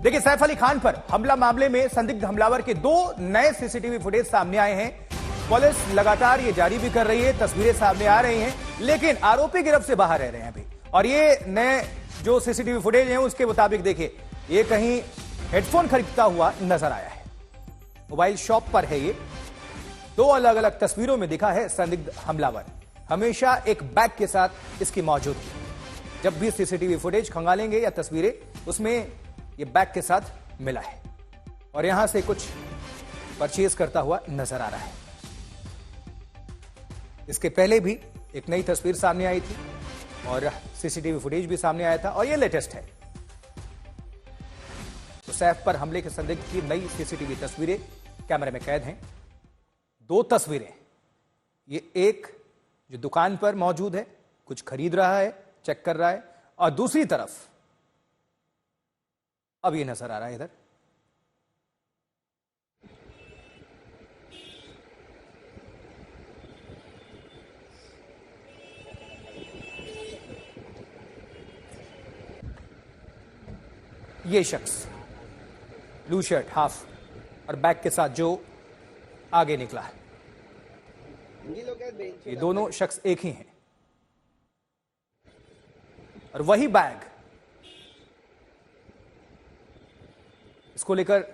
देखिए, सैफ अली खान पर हमला मामले में संदिग्ध हमलावर के 2 नए सीसीटीवी फुटेज सामने आए हैं। पुलिस लगातार ये जारी भी कर रही है, तस्वीरें सामने आ रही हैं, लेकिन आरोपी गिरफ्त से बाहर रह रहे हैं अभी। और ये नए जो सीसीटीवी फुटेज हैं उसके मुताबिक देखिए, ये कहीं हेडफोन खरीदता हुआ नजर आया है। मोबाइल शॉप पर है ये। 2 अलग अलग तस्वीरों में दिखा है संदिग्ध हमलावर। हमेशा एक बैग के साथ इसकी मौजूदगी। जब भी सीसीटीवी फुटेज खंगालेंगे या तस्वीरें, उसमें ये बैग के साथ मिला है और यहां से कुछ परचेज करता हुआ नजर आ रहा है। इसके पहले भी एक नई तस्वीर सामने आई थी और सीसीटीवी फुटेज भी सामने आया था और ये लेटेस्ट है। तो सैफ पर हमले के संदिग्ध की नई सीसीटीवी तस्वीरें कैमरे में कैद हैं। 2 तस्वीरें, ये एक जो दुकान पर मौजूद है, कुछ खरीद रहा है, चेक कर रहा है, और दूसरी तरफ अब ये नजर आ रहा है इधर। ये शख्स ब्लू शर्ट हाफ और बैग के साथ जो आगे निकला है, ये दोनों शख्स एक ही हैं और वही बैग। इसको लेकर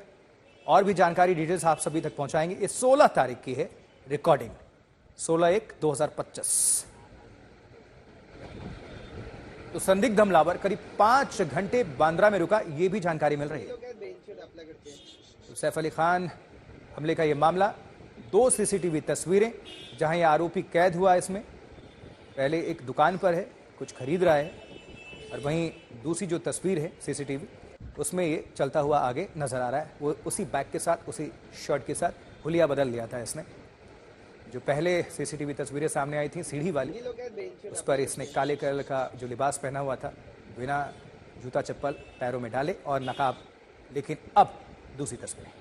और भी जानकारी, डिटेल्स आप सभी तक पहुंचाएंगे। ये 16 तारीख की है रिकॉर्डिंग, 16/1/2025। तो संदिग्ध हमलावर करीब 5 घंटे बांद्रा में रुका, यह भी जानकारी मिल रही है। तो सैफ अली खान हमले का यह मामला, 2 सीसीटीवी तस्वीरें जहां यह आरोपी कैद हुआ। इसमें पहले एक दुकान पर है, कुछ खरीद रहा है, और वहीं दूसरी जो तस्वीर है सीसीटीवी, उसमें ये चलता हुआ आगे नजर आ रहा है। वो उसी बैग के साथ, उसी शर्ट के साथ हुलिया बदल लिया था इसने। जो पहले सीसीटीवी तस्वीरें सामने आई थी सीढ़ी वाली, उस पर इसने काले कलर का जो लिबास पहना हुआ था, बिना जूता चप्पल पैरों में डाले और नकाब। लेकिन अब दूसरी तस्वीरें,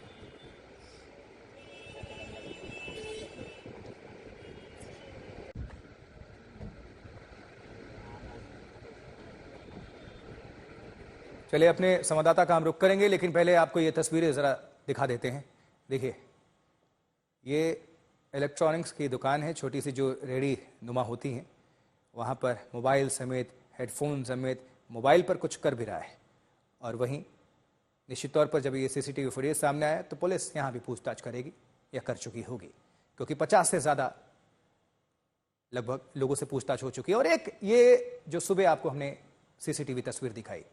चलिए अपने संवाददाता का हम रुख करेंगे, लेकिन पहले आपको ये तस्वीरें जरा दिखा देते हैं। देखिए, ये इलेक्ट्रॉनिक्स की दुकान है, छोटी सी जो रेडी नुमा होती हैं, वहाँ पर मोबाइल समेत, हेडफोन समेत मोबाइल पर कुछ कर भी रहा है। और वहीं निश्चित तौर पर जब ये सीसीटीवी फुटेज सामने आया तो पुलिस यहाँ भी पूछताछ करेगी या कर चुकी होगी, क्योंकि 50 से ज़्यादा लगभग लोगों से पूछताछ हो चुकी है। और एक ये जो सुबह आपको हमने सीसीटीवी तस्वीर दिखाई,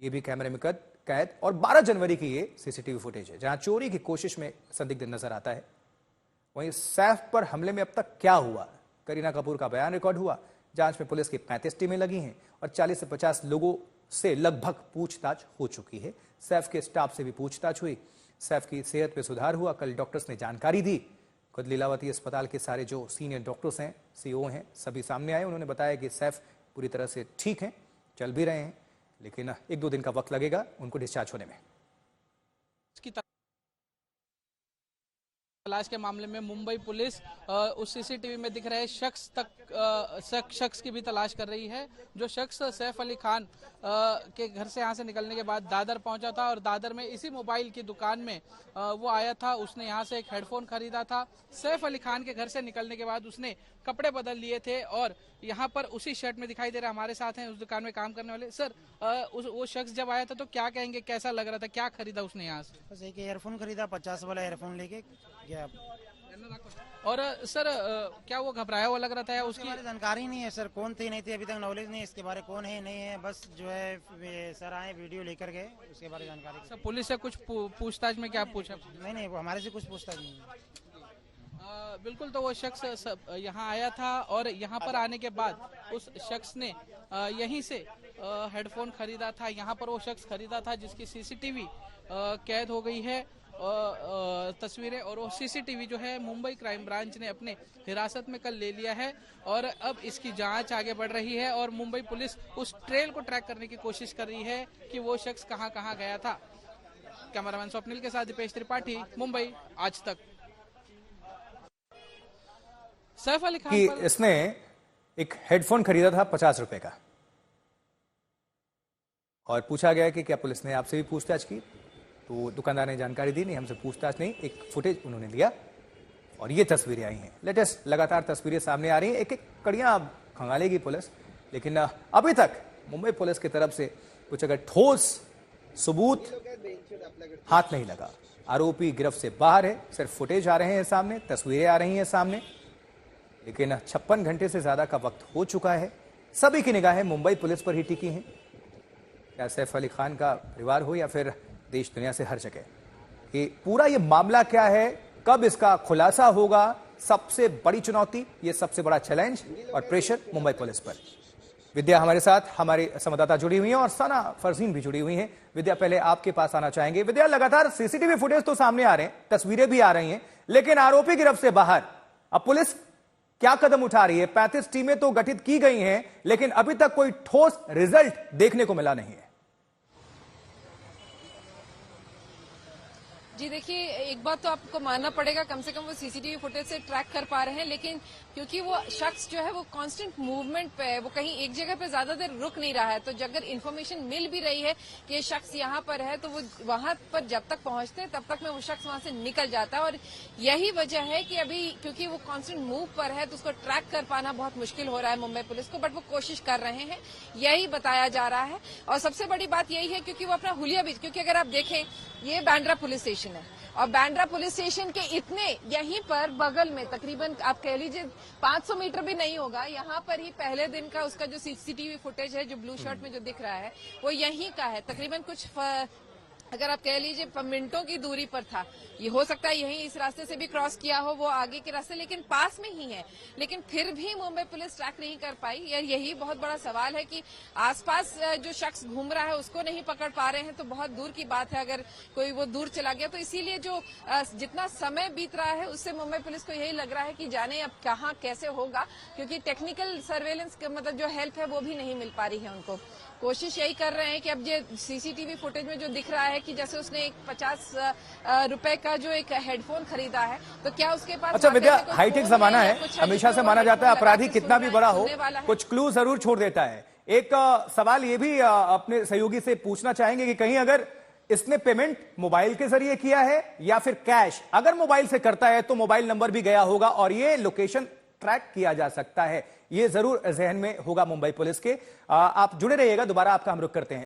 ये भी कैमरे में कैद, और 12 जनवरी की ये सीसीटीवी फुटेज है जहां चोरी की कोशिश में संदिग्ध नजर आता है। वहीं सैफ पर हमले में अब तक क्या हुआ, करीना कपूर का बयान रिकॉर्ड हुआ। जांच में पुलिस की 35 टीमें लगी हैं और 40 से 50 लोगों से लगभग पूछताछ हो चुकी है। सैफ के स्टाफ से भी पूछताछ हुई। सैफ की सेहत में सुधार हुआ, कल डॉक्टर्स ने जानकारी दी। खुद लीलावती अस्पताल के सारे जो सीनियर डॉक्टर्स हैं, सीओ हैं, सभी सामने आए। उन्होंने बताया कि सैफ पूरी तरह से ठीक हैं, चल भी रहे हैं, लेकिन 1-2 दिन का वक्त लगेगा उनको डिस्चार्ज होने में। इसकी तलाश के मामले में मुंबई पुलिस उस सीसीटीवी में दिख रहे शख्स की भी तलाश कर रही है। जो शख्स सैफ अली खान के घर से यहाँ से निकलने के बाद दादर पहुंचा था और दादर में इसी मोबाइल की दुकान में वो आया था। उसने यहाँ से एक हेडफोन खरीदा था। सैफ अली खान के घर से निकलने के बाद उसने कपड़े बदल लिए थे और यहाँ पर उसी शर्ट में दिखाई दे रहा है, हमारे साथ हैं उस दुकान में काम करने वाले। सर, वो शख्स जब आया था तो क्या कहेंगे, कैसा लग रहा था, क्या खरीदा उसने यहाँ से? बस एक ईयरफोन खरीदा, 50 वाला ईयरफोन लेके गया। और सर, क्या वो घबराया हुआ लग रहा था या उसकी जानकारी नहीं है सर, कौन थी नहीं थी अभी तक नॉलेज नहीं है इसके बारे, कौन है नहीं है। बस जो है सर आए, वीडियो लेकर गए, उसके बारे में जानकारी। सर, पुलिस से कुछ पूछताछ में क्या पूछा? नहीं, वो हमारे से कुछ पूछताछ नहीं है। बिल्कुल, तो वो शख्स यहाँ आया था और यहाँ पर आने के बाद उस शख्स ने यहीं से हेडफोन खरीदा था। यहाँ पर वो शख्स खरीदा था जिसकी सीसीटीवी कैद हो गई है तस्वीरें, और वो सीसीटीवी जो है मुंबई क्राइम ब्रांच ने अपने हिरासत में कल ले लिया है और अब इसकी जांच आगे बढ़ रही है और मुंबई पुलिस उस ट्रेल को ट्रैक करने की कोशिश कर रही है कि वो शख्स कहां कहां गया था। कैमरामैन स्वप्निल के साथ दीपेश त्रिपाठी, मुंबई, आज तक। सैफ अली खान कि इसने एक हेडफोन खरीदा था 50 रुपए का और पूछा गया कि क्या पुलिस ने आपसे भी पूछताछ की, तो दुकानदार ने जानकारी दी, नहीं हमसे पूछताछ नहीं, एक फुटेज उन्होंने दिया और ये तस्वीरें आई हैं। लेटेस्ट लगातार तस्वीरें सामने आ रही हैं, एक एक कड़ियां खंगालेगी पुलिस, लेकिन अभी तक मुंबई पुलिस की तरफ से कुछ अगर ठोस सबूत हाथ नहीं लगा। आरोपी गिरफ्त से बाहर है, सिर्फ फुटेज आ रहे हैं सामने, तस्वीरें आ रही हैं सामने, लेकिन 56 घंटे से ज्यादा का वक्त हो चुका है। सभी की निगाहें मुंबई पुलिस पर ही टिकी हैं, क्या सैफ अली खान का परिवार हो या फिर देश दुनिया से हर जगह। ये पूरा ये मामला क्या है, कब इसका खुलासा होगा, सबसे बड़ी चुनौती, ये सबसे बड़ा चैलेंज और प्रेशर मुंबई पुलिस पर। विद्या हमारे साथ, हमारी संवाददाता जुड़ी हुई हैं और सना फरजीन भी जुड़ी हुई हैं। विद्या, पहले आपके पास आना चाहेंगे। विद्या, लगातार सीसीटीवी फुटेज तो सामने आ रहे हैं, तस्वीरें भी आ रही हैं, लेकिन आरोपी गिरफ्त से बाहर, अब पुलिस क्या कदम उठा रही है? 35 टीमें तो गठित की गई हैं, लेकिन अभी तक कोई ठोस रिजल्ट देखने को मिला नहीं है। जी देखिए, एक बात तो आपको मानना पड़ेगा, कम से कम वो सीसीटीवी फुटेज से ट्रैक कर पा रहे हैं, लेकिन क्योंकि वो शख्स जो है वो कांस्टेंट मूवमेंट पे है, वो कहीं एक जगह पे ज्यादा देर रुक नहीं रहा है, तो अगर इन्फॉर्मेशन मिल भी रही है कि ये शख्स यहाँ पर है, तो वो वहां पर जब तक पहुंचते हैं तब तक में वो शख्स वहां से निकल जाता है। और यही वजह है कि अभी क्योंकि वो कांस्टेंट मूव पर है, तो उसको ट्रैक कर पाना बहुत मुश्किल हो रहा है मुंबई पुलिस को, बट वो कोशिश कर रहे हैं, यही बताया जा रहा है। और सबसे बड़ी बात यही है क्योंकि वो अपना हुलिया भी, क्योंकि अगर आप देखें ये बांद्रा पुलिस स्टेशन है और बांद्रा पुलिस स्टेशन के इतने यहीं पर बगल में तकरीबन आप कह लीजिए 500 मीटर भी नहीं होगा, यहाँ पर ही पहले दिन का उसका जो सीसीटीवी फुटेज है जो ब्लू शर्ट में जो दिख रहा है वो यहीं का है। तकरीबन कुछ अगर आप कह लीजिए मिनटों की दूरी पर था, ये हो सकता है यहीं इस रास्ते से भी क्रॉस किया हो वो आगे के रास्ते, लेकिन पास में ही है, लेकिन फिर भी मुंबई पुलिस ट्रैक नहीं कर पाई। यार यही बहुत बड़ा सवाल है कि आसपास जो शख्स घूम रहा है उसको नहीं पकड़ पा रहे हैं, तो बहुत दूर की बात है अगर कोई वो दूर चला गया। तो इसीलिए जो जितना समय बीत रहा है उससे मुंबई पुलिस को यही लग रहा है कि जाने अब कहाँ कैसे होगा, क्योंकि टेक्निकल सर्वेलेंस मतलब जो हेल्प है वो भी नहीं मिल पा रही है उनको। कोशिश यही कर रहे हैं कि अब ये सीसीटीवी फुटेज में जो दिख रहा है कि जैसे उसने एक 50 रुपए का जो एक हेडफोन खरीदा है, तो क्या उसके पास। अच्छा विद्या, हाईटेक जमाना है, हमेशा से माना जाता है अपराधी कितना भी बड़ा हो कुछ क्लू जरूर छोड़ देता है। एक सवाल ये भी अपने सहयोगी से पूछना चाहेंगे कि कहीं अगर इसने पेमेंट मोबाइल के जरिए किया है या फिर कैश, अगर मोबाइल से करता है तो मोबाइल नंबर भी गया होगा और ये लोकेशन ट्रैक किया जा सकता है, ये जरूर जहन में होगा मुंबई पुलिस के। आप जुड़े रहिएगा, दोबारा आपका हम रुख करते हैं।